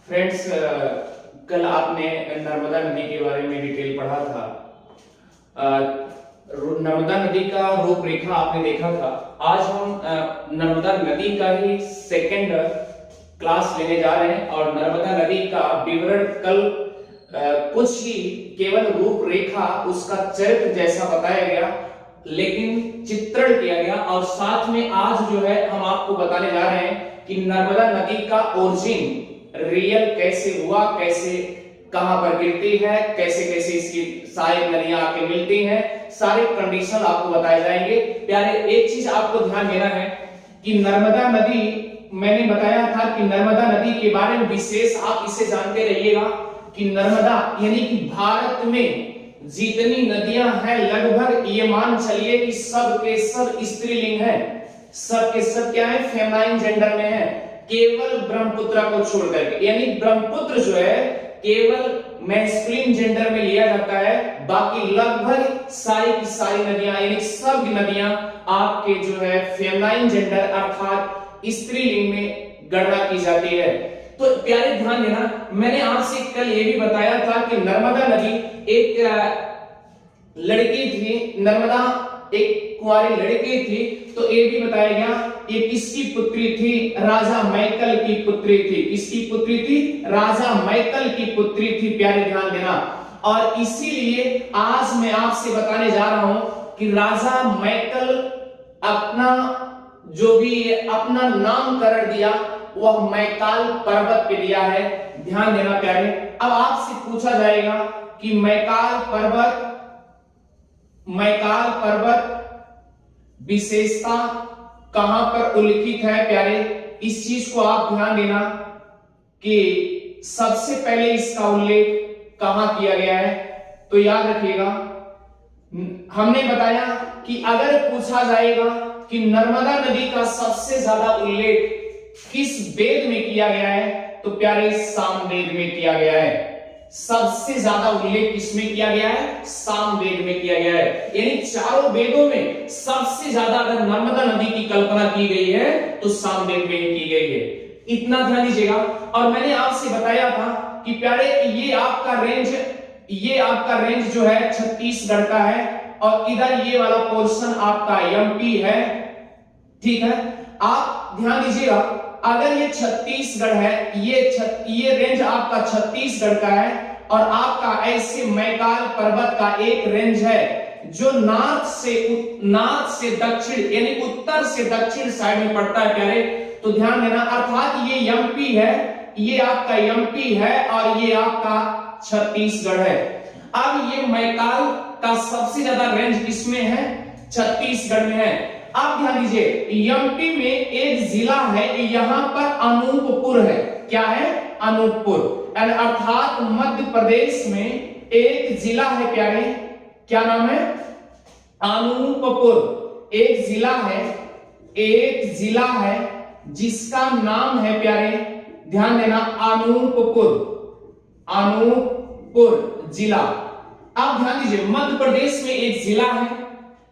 Friends, कल आपने नर्मदा नदी के बारे में डिटेल पढ़ा था। नर्मदा नदी का रूपरेखा आपने देखा था। आज हम नर्मदा नदी का ही सेकंड क्लास लेने जा रहे हैं और नर्मदा नदी का विवरण कल कुछ ही केवल रूपरेखा उसका चरित्र जैसा बताया गया, लेकिन चित्रण किया गया। और साथ में आज जो है हम आपको बताने जा रहे हैं कि नर्मदा नदी का ओरिजिन रियल कैसे हुआ, कैसे कहां पर गिरती है, कैसे कैसे इसकी सारी नदियां आके मिलती हैं, सारे कंडीशन आपको बताए जाएंगे। प्यारे, एक चीज आपको ध्यान देना है कि नर्मदा नदी, मैंने बताया था कि नर्मदा नदी के बारे में विशेष आप इसे जानते रहिएगा कि नर्मदा यानी कि भारत में जितनी नदियां हैं लगभग ये मान चलिए कि सब के सब स्त्रीलिंग है, सब के सब क्या है, फेमाइन जेंडर में है, केवल ब्रह्मपुत्र को छोड़ करके। यानी ब्रह्मपुत्र जो है केवल मैस्कुलिन जेंडर में लिया जाता है, बाकी लगभग सारी की सारी नदियां यानी सब नदियां आपके जो है फेमाइन जेंडर अर्थात स्त्रीलिंग में गणना की जाती है। तो प्यारे ध्यान देना, मैंने आपसे कल ये भी बताया था कि नर्मदा नदी एक लड़की थी, नर्मदा एक कुंवारी लड़की थी। तो ये भी बताया गया ये किसकी पुत्री थी, राजा मैकल की पुत्री थी। किसकी पुत्री थी, राजा मैकल की पुत्री थी। प्यारे ध्यान देना, और इसीलिए आज मैं आपसे बताने जा रहा हूं कि राजा मैकल अपना जो भी अपना नामकरण दिया वह मैकाल पर्वत पे दिया है। ध्यान देना प्यारे। अब आपसे पूछा जाएगा कि मैकाल पर्वत विशेषता कहां पर उल्लिखित है। प्यारे, इस चीज को आप ध्यान देना कि सबसे पहले इसका उल्लेख कहां किया गया है। तो याद रखिएगा, हमने बताया कि अगर पूछा जाएगा कि नर्मदा नदी का सबसे ज्यादा उल्लेख किस वेद में किया गया है, तो प्यारे सामवेद में किया गया है। सबसे ज्यादा उल्लेख किसमें किया गया है, सामवेद में किया गया है। यानी चारों वेदों में सबसे ज्यादा अगर नर्मदा नदी की कल्पना की गई है तो सामवेद में ही की गई है। इतना ध्यान दीजिएगा। और मैंने आपसे बताया था कि प्यारे ये आपका रेंज जो है छत्तीसगढ़ का है और इधर ये वाला पोर्शन आपका एमपी है। ठीक है, आप ध्यान दीजिएगा, अगर ये छत्तीसगढ़ है, ये रेंज आपका छत्तीसगढ़ का है और आपका ऐसे मैकाल पर्वत का एक रेंज है जो नॉर्थ से दक्षिण यानी उत्तर से दक्षिण साइड में पड़ता है। प्यारे, तो ध्यान देना, अर्थात ये एमपी है, ये आपका एमपी है और ये आपका छत्तीसगढ़ है। अब ये मैकाल का सबसे ज्यादा रेंज किसमें है, छत्तीसगढ़ में है। आप ध्यान दीजिए, एमपी में एक जिला है, यहां पर अनूपपुर है। क्या है, अनूपपुर। अर्थात मध्य प्रदेश में एक जिला है प्यारे, क्या नाम है, अनूपपुर। एक जिला है जिसका नाम है प्यारे, ध्यान देना, अनूपपुर जिला। आप ध्यान दीजिए, मध्य प्रदेश में एक जिला है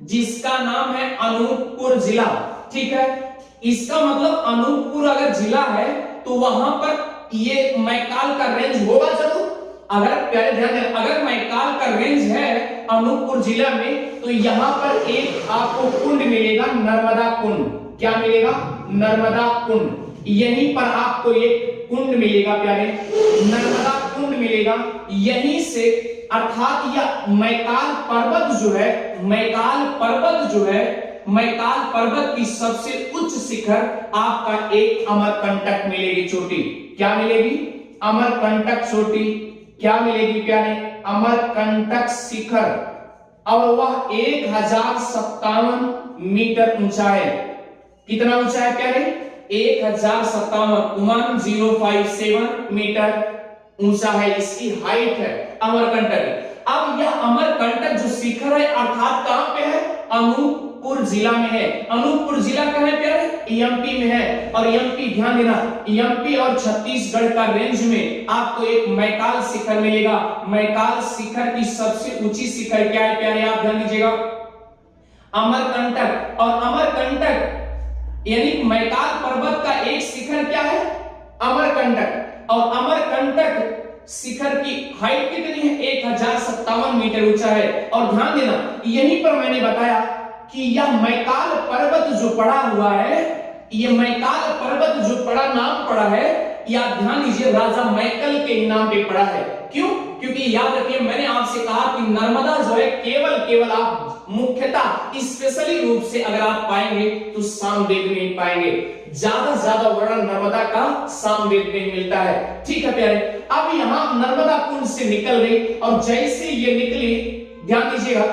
जिसका नाम है अनूपपुर जिला। ठीक है, इसका मतलब अनूपपुर अगर जिला है तो वहां पर ये मैकाल का रेंज होगा जरूर। अगर प्यारे ध्यान दें, अगर मैकाल का रेंज है अनूपपुर जिला में तो यहां पर एक आपको कुंड मिलेगा, नर्मदा कुंड। क्या मिलेगा, नर्मदा कुंड। यहीं पर आपको एक कुंड मिलेगा प्यारे, नर्मदा कुंड मिलेगा। यहीं से अर्थात यह मैकाल पर्वत पर्वत की सबसे उच्च शिखर आपका एक अमरकंटक मिलेगी चोटी। क्या मिलेगी, अमरकंटक चोटी। क्या मिलेगी प्यारे, अमरकंटक शिखर, और वह 1057 मीटर ऊंचा है। कितना ऊंचा है प्यारे, 1057 मीटर ऊंचा है, इसकी हाइट है अमरकंटक। अब यह अमरकंटक जो शिखर है अर्थात कहां पे है, अनूपपुर जिला में है। अनूपपुर जिला कहां है प्यारे, एमपी में है। और एमपी, ध्यान देना, एमपी और छत्तीसगढ़ का रेंज में आपको एक मैकाल शिखर मिलेगा। मैकाल शिखर की सबसे ऊंची शिखर क्या है प्यारे, आप ध्यान दीजिएगा, अमरकंटक। और अमरकंटक यानी मैकाल पर्वत का एक शिखर क्या है, अमरकंटक। और अमरकंटक शिखर की हाइट कितनी है? 1057 मीटर ऊंचा है। और ध्यान देना, यहीं पर मैंने बताया कि यह मैकाल पर्वत जो पड़ा हुआ है, यह मैकाल पर्वत जो पड़ा नाम पड़ा है, या ध्यान दीजिए राजा मैकल के नाम पे पड़ा है। क्यों? क्योंकि याद रखिए मैंने आपसे कहा कि नर्मदा जो है केवल आप मुख्यतः स्पेशली रूप से अगर आप पाएंगे तो सामवेद में ही पाएंगे। ज्यादा से ज्यादा वर्णन नर्मदा का सामवेद में मिलता है। ठीक है प्यारे, अब यहां नर्मदा कुंड से निकल गई और जैसे ये निकली, ध्यान दीजिएगा,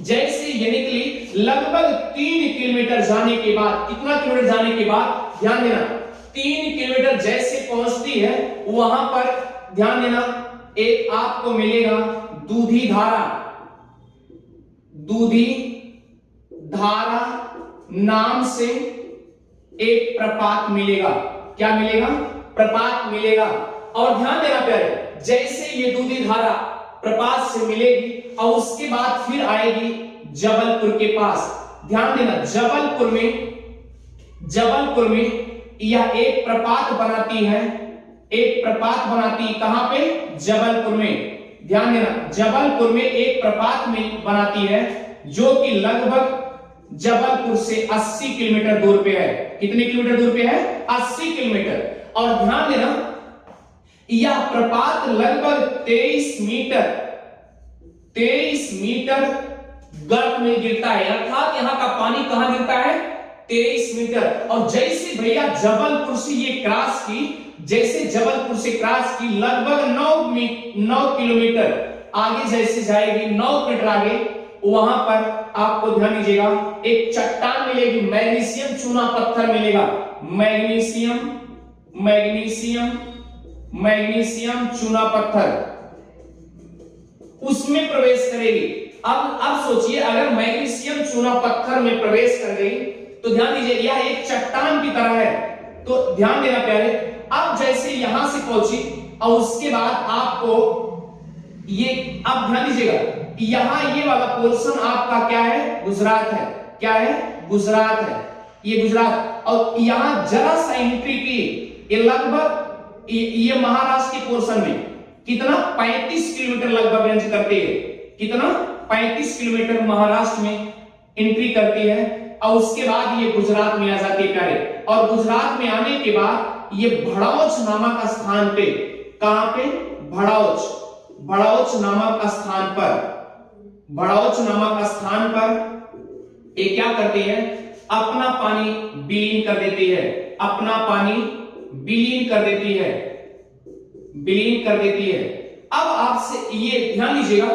जैसे ये निकली लगभग 3 किलोमीटर जाने के बाद, कितना किलोमीटर जाने के बाद? ध्यान देना, 3 किलोमीटर जैसे पहुंचती है वहां पर ध्यान देना एक आपको मिलेगा दूधी धारा। दूधी धारा नाम से एक प्रपात मिलेगा। क्या मिलेगा? प्रपात मिलेगा। और ध्यान देना प्यारे, जैसे ये दूधी धारा प्रपात से मिलेगी और उसके बाद फिर आएगी जबलपुर के पास। ध्यान देना, जबलपुर में यह एक प्रपात बनाती है, एक प्रपात बनाती कहां पे? जबलपुर में। ध्यान देना, जबलपुर में एक प्रपात में बनाती है जो कि लगभग जबलपुर से 80 किलोमीटर दूर पे है। कितने किलोमीटर दूर पे है? 80 किलोमीटर। और ध्यान देना, यह प्रपात लगभग 23 मीटर गर्त में गिरता है, अर्थात यहां का पानी कहां गिरता है? 23 मीटर। और जैसे भैया जबलपुर से ये क्रॉस की, जैसे जबलपुर से क्रॉस की लगभग 9 किलोमीटर आगे जैसे जाएगी, 9 किलोमीटर आगे, वहां पर आपको ध्यान दीजिएगा एक चट्टान मिलेगी, मैग्नीशियम चूना पत्थर मिलेगा। मैग्नीशियम चूना पत्थर उसमें प्रवेश करेगी। अब सोचिए, अगर मैग्नीशियम चूना पत्थर में प्रवेश कर गई तो ध्यान दीजिए यह एक चट्टान की तरह है। तो ध्यान देना प्यारे, अब जैसे यहां से पहुंची और उसके बाद आपको ये, अब ध्यान दीजिएगा यहां ये वाला पोर्शन आपका क्या है? गुजरात है। क्या है? गुजरात है, ये गुजरात। और यहां जरा सा एंट्री की, ये लगभग ये महाराष्ट्र के पोर्शन में कितना? 35 किलोमीटर लगभग रेंज करती है। कितना? 35 किलोमीटर महाराष्ट्र में एंट्री करती है और उसके बाद ये गुजरात में आ जाती है प्यारे। और गुजरात में आने के बाद ये भड़ौच नामक स्थान पे, कहां पे? भड़ौच नामक स्थान पर ये क्या करती है? अपना पानी विलीन कर देती है। अपना पानी विलीन कर देती है। अब आपसे ये ध्यान दीजिएगा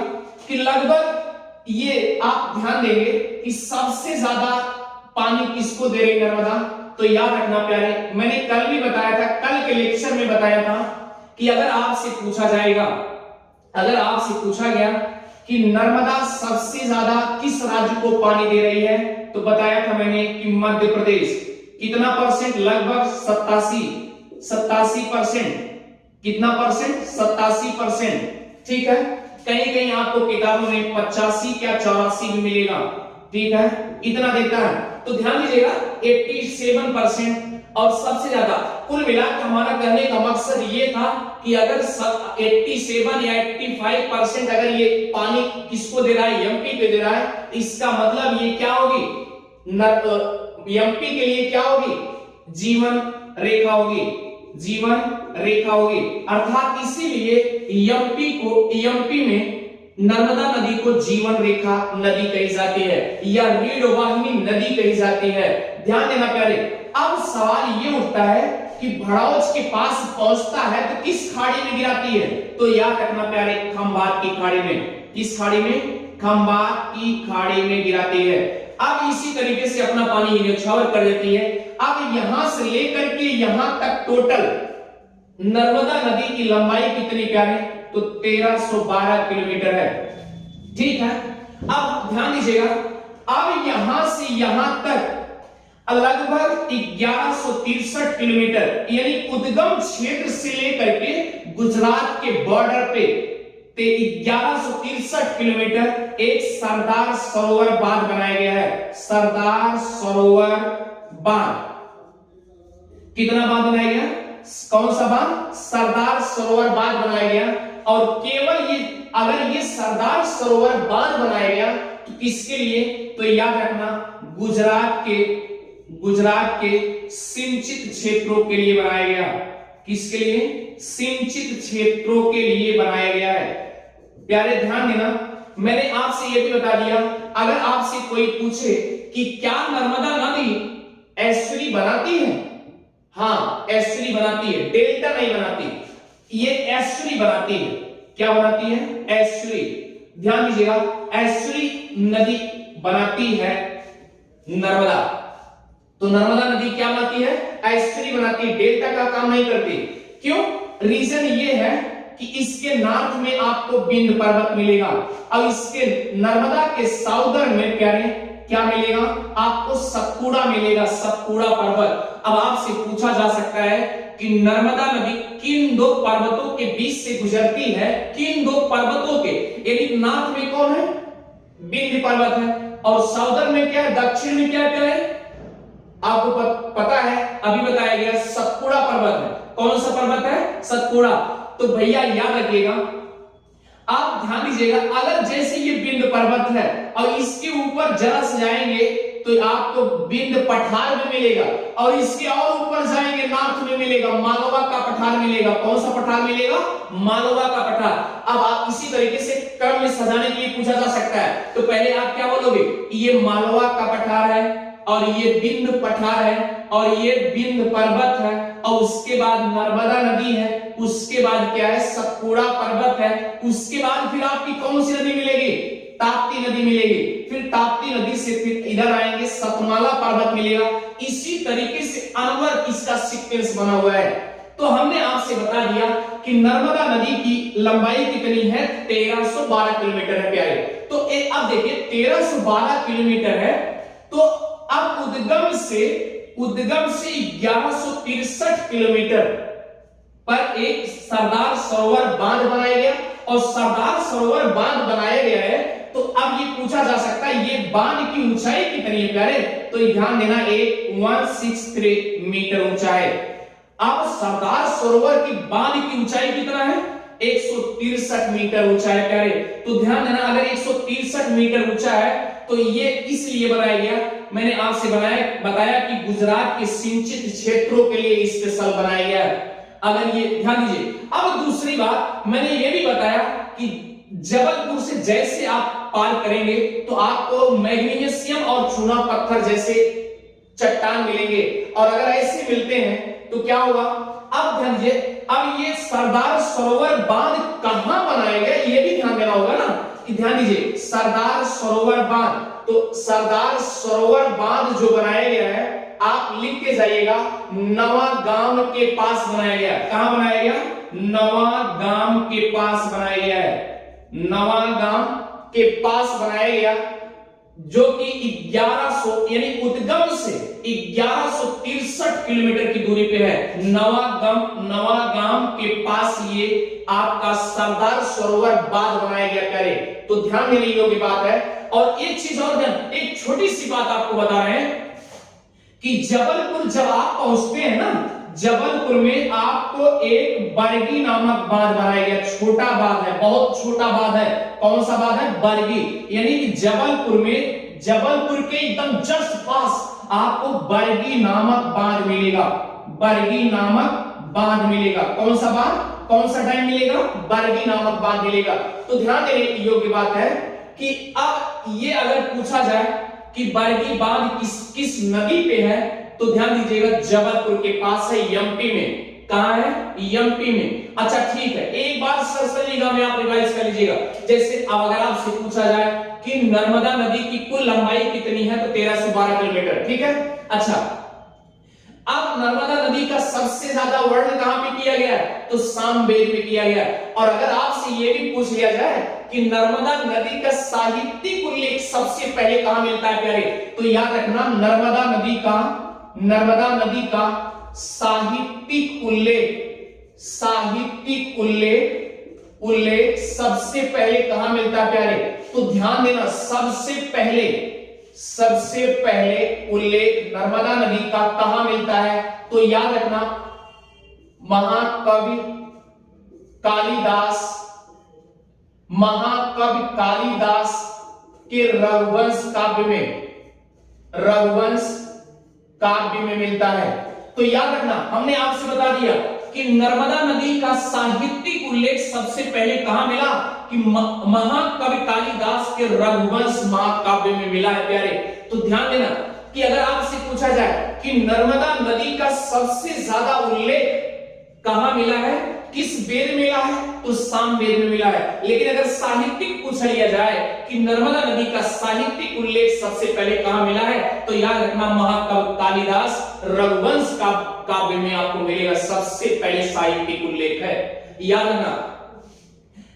कि लगभग ये आप ध्यान देंगे कि सबसे ज्यादा पानी किसको दे रही नर्मदा? तो याद रखना प्यारे, मैंने कल भी बताया था, कल के लेक्चर में बताया था कि अगर आपसे पूछा गया कि नर्मदा सबसे ज्यादा किस राज्य को पानी दे रही है, तो बताया था मैंने कि मध्य प्रदेश। कितना परसेंट? लगभग 87%। कितना परसेंट? 87%। ठीक है, कहीं कहीं आपको किताबों में 85 या 84 भी मिलेगा। ठीक है, इतना देता है। तो ध्यान दीजिएगा 87%। और सबसे ज्यादा कुल मिलाकर हमारा कहने का मकसद ये था कि अगर 87 या 85% अगर ये पानी किसको दे रहा है? एमपी को दे रहा है, इसका मतलब ये क्या होगी? एमपी के लिए क्या होगी? जीवन रेखा होगी। अर्थात इसीलिए एमपी में नर्मदा नदी को जीवन रेखा नदी कही जाती है या रीढ़ वाहिनी नदी कही जाती है। ध्यान देना प्यारे, अब सवाल ये उठता है कि भड़ौच के पास पहुंचता है तो किस खाड़ी में गिराती है? तो याद रखना प्यारे, खंभात की खाड़ी में। किस खाड़ी में? खंभात की खाड़ी में गिराती है। अब इसी तरीके से अपना पानी न्यौछावर कर देती है। अब यहां से लेकर के यहां तक टोटल नर्मदा नदी की लंबाई कितनी प्यारे? तो 1312 किलोमीटर है। ठीक है, अब ध्यान दीजिएगा, अब यहां से यहां तक लगभग 1163 किलोमीटर, यानी उद्गम क्षेत्र से लेकर के गुजरात के बॉर्डर पे 1163 किलोमीटर एक सरदार सरोवर बांध बनाया गया है। सरदार सरोवर बांध, कितना बांध बनाया गया? कौन सा बांध? सरदार सरोवर बांध बनाया गया। और केवल ये, अगर ये सरदार सरोवर बांध बनाया गया तो किसके लिए? तो याद रखना, गुजरात के सिंचित क्षेत्रों के लिए बनाया गया। किसके लिए? सिंचित क्षेत्रों के लिए बनाया गया है। प्यारे ध्यान देना, मैंने आपसे यह भी बता दिया, अगर आपसे कोई पूछे कि क्या नर्मदा नदी एस्चुरी बनाती है? हाँ, एस्चुरी बनाती है, डेल्टा नहीं बनाती, ये एस्चुरी बनाती है। क्या बनाती है? एस्चुरी। ध्यान दीजिएगा, एस्चुरी नदी बनाती है नर्मदा। तो नर्मदा नदी क्या बनाती है? एस्चुरी बनाती है, डेल्टा का काम नहीं करती। क्यों? रीजन ये है कि इसके नॉर्थ में आपको विंध्य पर्वत मिलेगा और इसके नर्मदा के साउदर्न में प्यारे क्या मिलेगा? आपको सतपुड़ा मिलेगा, सतपुड़ा पर्वत। अब आपसे पूछा जा सकता है कि नर्मदा नदी किन दो पर्वतों के बीच से गुजरती है? किन दो पर्वतों के? यानी नॉर्थ में कौन है? विंध्य पर्वत है, और साउदर्न में क्या है? दक्षिण में क्या है? आपको पता है, अभी बताया गया, सतपुड़ा पर्वत है। कौन सा पर्वत है? सतपुड़ा। तो भैया याद रखिएगा, आप ध्यान दीजिएगा, अगर जैसे ये विंध्य पर्वत है और इसके ऊपर जरा से जाएंगे तो आपको विंध्य पठार में मिलेगा, और इसके और ऊपर जाएंगे नॉर्थ में मिलेगा, मालवा का पठार मिलेगा। कौन सा पठार मिलेगा? मालवा का पठार। अब आप इसी तरीके से क्रम में सजाने के लिए पूछा जा सकता है, तो पहले आप क्या बोलोगे? ये मालवा का पठार है, और ये विंध्य पठार है, और ये विंध्य पर्वत है, और उसके बाद नर्मदा नदी है, उसके बाद क्या है? सतपुड़ा पर्वत है, उसके बाद फिर आपकी कौन सी नदी मिलेगी? ताप्ती नदी मिलेगी। फिर ताप्ती नदी से फिर इधर आएंगे, सतमाला पर्वत मिलेगा। इसी तरीके से अनवर इसका सीक्वेंस बना हुआ है। तो हमने आपसे बता दिया कि नर्मदा नदी की लंबाई कितनी है? 1312 किलोमीटर है प्यारे। तो अब देखिए 1312 किलोमीटर है, तो अब उद्गम से 1163 किलोमीटर पर एक सरदार सरोवर बांध बनाया गया, और सरदार सरोवर बांध बनाया गया है। तो अब ये पूछा जा सकता है ये बांध की ऊंचाई कितनी है प्यारे? तो ध्यान देना, 163 मीटर ऊंचा है। अब सरदार सरोवर की बांध की ऊंचाई कितना है? 163 मीटर ऊंचा है प्यारे। तो ध्यान देना, अगर 163 मीटर ऊंचा है तो ये इसलिए बनाया गया, मैंने आपसे बताया कि गुजरात के सिंचित क्षेत्रों के लिए स्पेशल बनाया गया है। अगर ये ध्यान दीजिए। अब दूसरी बात मैंने ये भी बताया कि जबलपुर से जैसे आप पार करेंगे तो आपको मैग्नीशियम और चूना पत्थर जैसे चट्टान मिलेंगे, और अगर ऐसे मिलते हैं तो क्या होगा? अब ध्यान दीजिए, अब ये सरदार सरोवर बांध कहां बनाया गया ये भी ध्यान देना होगा ना, कि ध्यान दीजिए सरदार सरोवर बांध, तो सरदार सरोवर बांध जो बनाया गया है आप लिख के जाइएगा, नवागाम के पास बनाया गया। कहां बनाया गया? नवागाम के पास बनाया गया है, नवागाम के पास बनाया गया, जो कि 1100 यानी उद्गम से 1163 किलोमीटर की दूरी पे है। नवागाम के पास ये आपका सरदार सरोवर बांध बनाया गया करे। तो ध्यान देने योग्य बात है। और एक चीज और ध्यान, एक छोटी सी बात आपको बता रहे हैं कि जबलपुर जब आप पहुंचते हैं ना, जबलपुर में आपको एक बरगी नामक बांध बनाया गया। छोटा बांध है, बहुत छोटा बांध है। कौन सा बांध है? बरगी। यानी कि जबलपुर में, जबलपुर के एकदम जस्ट पास आपको बरगी नामक बांध मिलेगा। बरगी नामक बांध मिलेगा। कौन सा बांध? कौन सा डैम मिलेगा? बरगी नामक बांध मिलेगा। तो ध्यान देने योग्य बात है कि अब ये अगर पूछा जाए कि बरगी बांध किस नदी पे है, तो ध्यान दीजिएगा जबलपुर के पास है, एमपी में। कहां है? एमपी में। अच्छा ठीक है, एक बार सरसरीगा में आप रिवाइज कर लीजिएगा। जैसे अब अगर आपसे पूछा जाए कि नर्मदा नदी की कुल लंबाई कितनी है, तो 1312 किलोमीटर। ठीक है। अच्छा, अब नर्मदा नदी का सबसे ज्यादा वर्णन कहां पे किया गया है? तो सामवेद में किया गया। और अगर आपसे यह भी पूछ लिया जाए कि नर्मदा नदी का साहित्यिक उल्लेख सबसे पहले कहां मिलता है प्यारे, तो याद रखना नर्मदा नदी का साहित्यिक उल्लेख सबसे पहले कहां मिलता है प्यारे? तो ध्यान देना, सबसे पहले उल्लेख नर्मदा नदी का कहां मिलता है? तो याद रखना महाकवि कालिदास, महाकवि कालिदास के रघुवंश काव्य में मिलता है। तो याद रखना, हमने आपसे बता दिया कि नर्मदा नदी का साहित्यिक उल्लेख सबसे पहले कहां मिला कि महाकवि कालिदास के रघुवंश महाकाव्य में मिला है प्यारे। तो ध्यान देना कि अगर आपसे पूछा जाए कि नर्मदा नदी का सबसे ज्यादा उल्लेख कहां मिला है, किस वेद में मिला है, तो साम वेद में मिला है। लेकिन अगर साहित्यिक पूछ लिया जाए कि नर्मदा नदी का साहित्यिक उल्लेख सबसे पहले कहां मिला है, तो याद रखना महाकवि कालिदास रघुवंश का काव्य में आपको मिलेगा, सबसे पहले साहित्यिक उल्लेख है, याद रखना।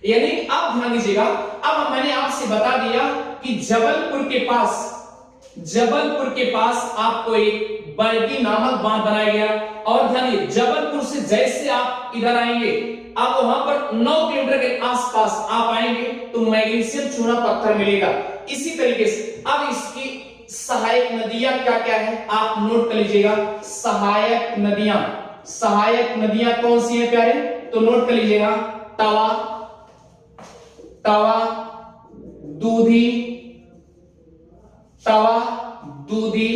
यानी आप ध्यान दीजिएगा, अब मैंने आपसे बता दिया कि जबलपुर के पास आपको एक बरगी नामक बांध बनाया गया। और ध्यान दीजिए, जबलपुर से जैसे आप इधर आएंगे, आप वहां पर 9 किलोमीटर के आसपास आप आएंगे तो मैग्नीशियम चूना पत्थर मिलेगा। इसी तरीके से अब इसकी सहायक नदियां क्या क्या है आप नोट कर लीजिएगा। सहायक नदियां कौन सी है प्यारे, तो नोट कर लीजिएगा। दूधी,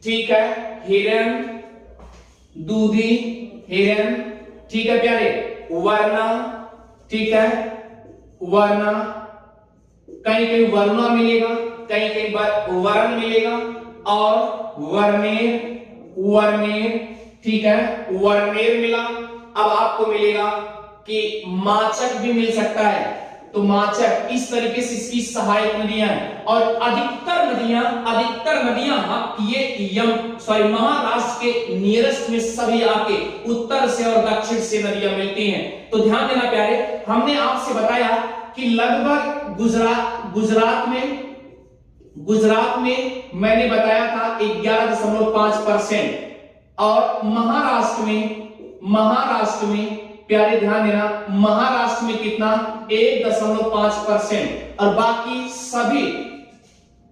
ठीक है, हिरन, ठीक है प्यारे। वरना, ठीक है, वरना, कहीं कहीं वर्णा मिलेगा, कहीं कहीं वरण मिलेगा, और वर्नेर, ठीक है, वर्नेर मिला। अब आपको मिलेगा कि माचक भी मिल सकता है, तो माचक, इस तरीके से इसकी सहायक नदियां हैं। और अधिकतर नदियां ये महाराष्ट्र के नियरेस्ट में सभी आके उत्तर से और दक्षिण से नदियां मिलती हैं। तो ध्यान देना प्यारे, हमने आपसे बताया कि लगभग गुजरात में मैंने बताया था 11.5%, और महाराष्ट्र में प्यारे ध्यान देना, महाराष्ट्र में कितना 1.5%, और बाकी सभी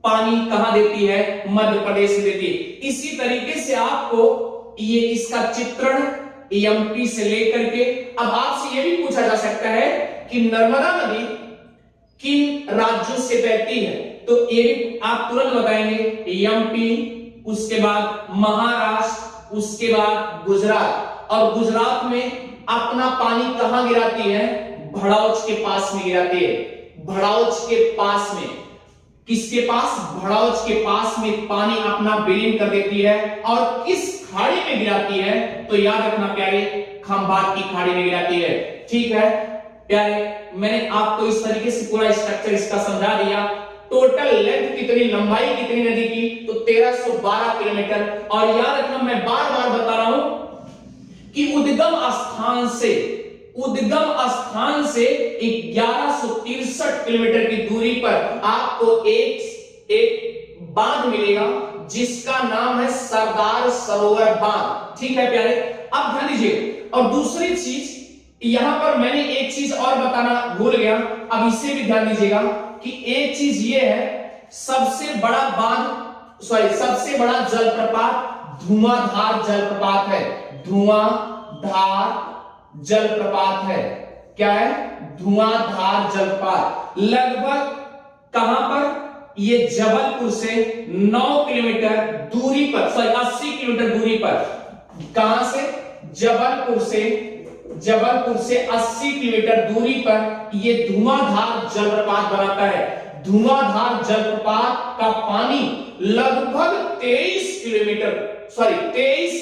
पानी कहां देती है, मध्य प्रदेश देती है। इसी तरीके से आपको ये इसका चित्रण एमपी से लेकर के, अब आपसे ये भी पूछा जा सकता है कि नर्मदा नदी किन राज्यों से बहती है, तो ये भी आप तुरंत बताएंगे, एमपी, उसके बाद महाराष्ट्र, उसके बाद गुजरात। और गुजरात में अपना पानी कहां गिराती है, भड़ौच के पास में गिराती है, भड़ौच के पास में, किसके पास, भड़ौच के पास में पानी अपना विलीन कर देती है। और किस खाड़ी में गिराती है, तो याद रखना प्यारे, खंभात की खाड़ी में गिराती है। ठीक है प्यारे, मैंने आपको इस तरीके से पूरा स्ट्रक्चर इसका समझा दिया। टोटल लेंथ कितनी, लंबाई कितनी नदी की, तो 1312 किलोमीटर। और याद रखना, मैं बार बार बता रहा हूं कि उद्गम स्थान से 1163 किलोमीटर की दूरी पर आपको एक बांध मिलेगा जिसका नाम है सरदार सरोवर बांध। ठीक है प्यारे, अब ध्यान दीजिए। और दूसरी चीज यहां पर मैंने एक चीज और बताना भूल गया, अब इसे भी ध्यान दीजिएगा कि एक चीज ये है, सबसे बड़ा जलप्रपात धुआंधार जलप्रपात है। धुआंधार जलप्रपात है, क्या है, धुआंधार जलप्रपात। लगभग कहां पर, ये जबलपुर से 9 किलोमीटर दूरी पर, 80 किलोमीटर दूरी पर, कहां से, जबलपुर से 80 किलोमीटर दूरी पर ये धुआंधार जलप्रपात बनाता है। धुआंधार जलप्रपात का पानी लगभग 23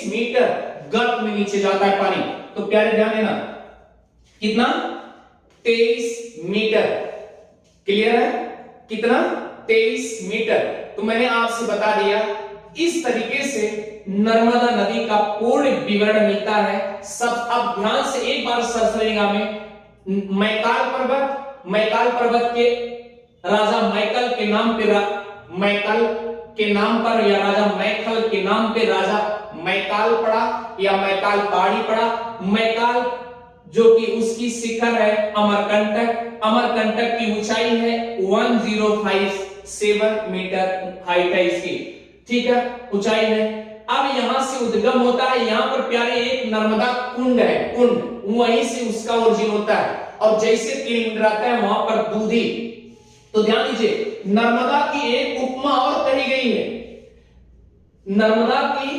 मीटर गर्त में नीचे जाता है पानी। तो प्यारे ध्यान देना, कितना, 23 मीटर, क्लियर है, कितना, 23 मीटर। तो मैंने आपसे बता दिया, इस तरीके से नर्मदा नदी का पूर्ण विवरण मिलता है। सब अब ध्यान से एक बार सरसरेगा में मैकाल पर्वत के राजा मैकल के नाम पे या राजा मैखल के नाम पे राजा मैकाल पड़ा या मैकाल पहाड़ी पड़ा। मैकाल जो कि उसकी शिखर है अमरकंटक की ऊंचाई है 1057 मीटर हाइट है इसकी, ठीक है, ऊंचाई है। अब यहां से से उद्गम होता है। यहाँ पर प्यारे एक नर्मदा कुंड है, कुंड, वहीं से उसका ओरिजिन होता है। और जैसे तेल मिलता है वहां पर दूधी। तो ध्यान दीजिए, नर्मदा की एक उपमा और कही गई है, नर्मदा की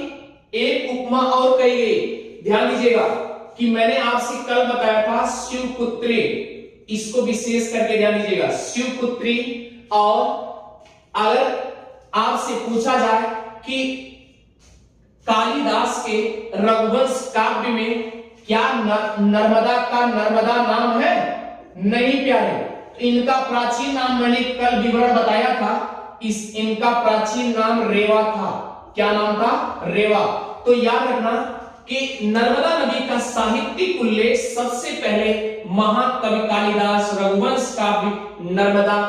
एक उपमा और कही गई। ध्यान दीजिएगा कि मैंने आपसे कल बताया था शिवपुत्री, इसको विशेष करके ध्यान दीजिएगा, शिवपुत्री। और अगर आपसे पूछा जाए कि कालिदास के रघुवंश काव्य में क्या नर्मदा का नर्मदा नाम है? नहीं प्यारे, इनका प्राचीन नाम मैंने कल विवरण बताया था, इनका प्राचीन नाम रेवा था। क्या नाम था? रेवा। तो याद रखना कि नर्मदा नदी का साहित्यिक उल्लेख सबसे पहले महाकवि कालिदास रघुवंश काव्य नर्मदा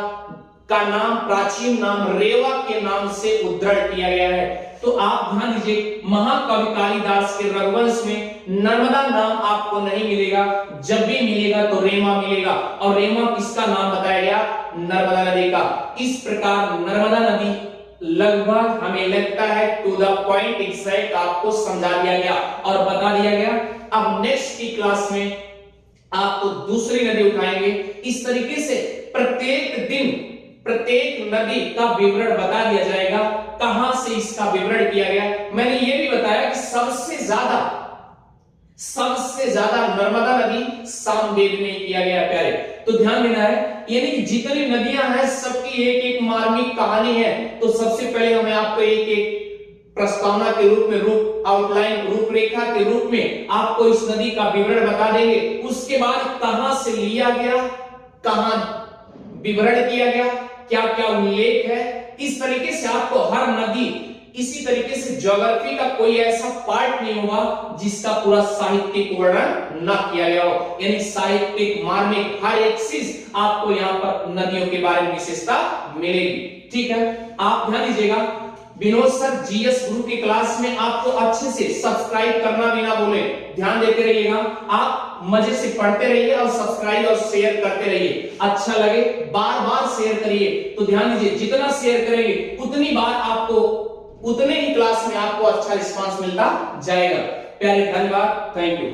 का नाम, प्राचीन नाम रेवा के नाम से उद्धरण किया गया है। तो आप ध्यान दीजिए, महाकवि कालिदास के रघुवंश में नर्मदा नाम आपको नहीं मिलेगा, जब भी मिलेगा तो रेवा मिलेगा। और रेवा किसका नाम बताया गया? नर्मदा नदी का। इस प्रकार नर्मदा नदी लगभग हमें लगता है टू द पॉइंट एग्जैक्ट आपको समझा दिया गया और बता दिया गया। अब नेक्स्ट की क्लास में आपको दूसरी नदी उठाएंगे। इस तरीके से प्रत्येक दिन प्रत्येक नदी का विवरण बता दिया जाएगा, कहां से इसका विवरण किया गया। मैंने यह भी बताया कि सबसे ज्यादा नर्मदा नदी सामवेद में किया गया प्यारे। तो ध्यान देना है, यानी कि जितनी नदियां हैं सबकी एक एक मार्मिक कहानी है। तो सबसे पहले हमें आपको एक एक प्रस्तावना के रूप में, आउटलाइन, रूपरेखा के रूप में आपको इस नदी का विवरण बता देंगे। उसके बाद कहां से लिया गया, कहां विवरण किया गया, क्या क्या उल्लेख है। इस तरीके से आपको हर नदी, इसी तरीके से ज्योग्राफी का कोई ऐसा पार्ट नहीं होगा जिसका पूरा साहित्यिक वर्णन न किया गया हो। यानी साहित्यिक, मार्मिक, हर एक चीज आपको यहाँ पर नदियों के बारे में विशेषता मिलेगी। ठीक है, आप ध्यान दीजिएगा, विनोद सर जीएस गुरु की क्लास में आपको अच्छे से सब्सक्राइब करना भी ना भूले, ध्यान देते रहिएगा। आप मजे से पढ़ते रहिए और सब्सक्राइब और शेयर करते रहिए। अच्छा लगे बार बार शेयर करिए। तो ध्यान दीजिए, जितना शेयर करेंगे उतनी बार आपको, उतने ही क्लास में आपको अच्छा रिस्पांस मिलता जाएगा। प्यारे, धन्यवाद, थैंक यू।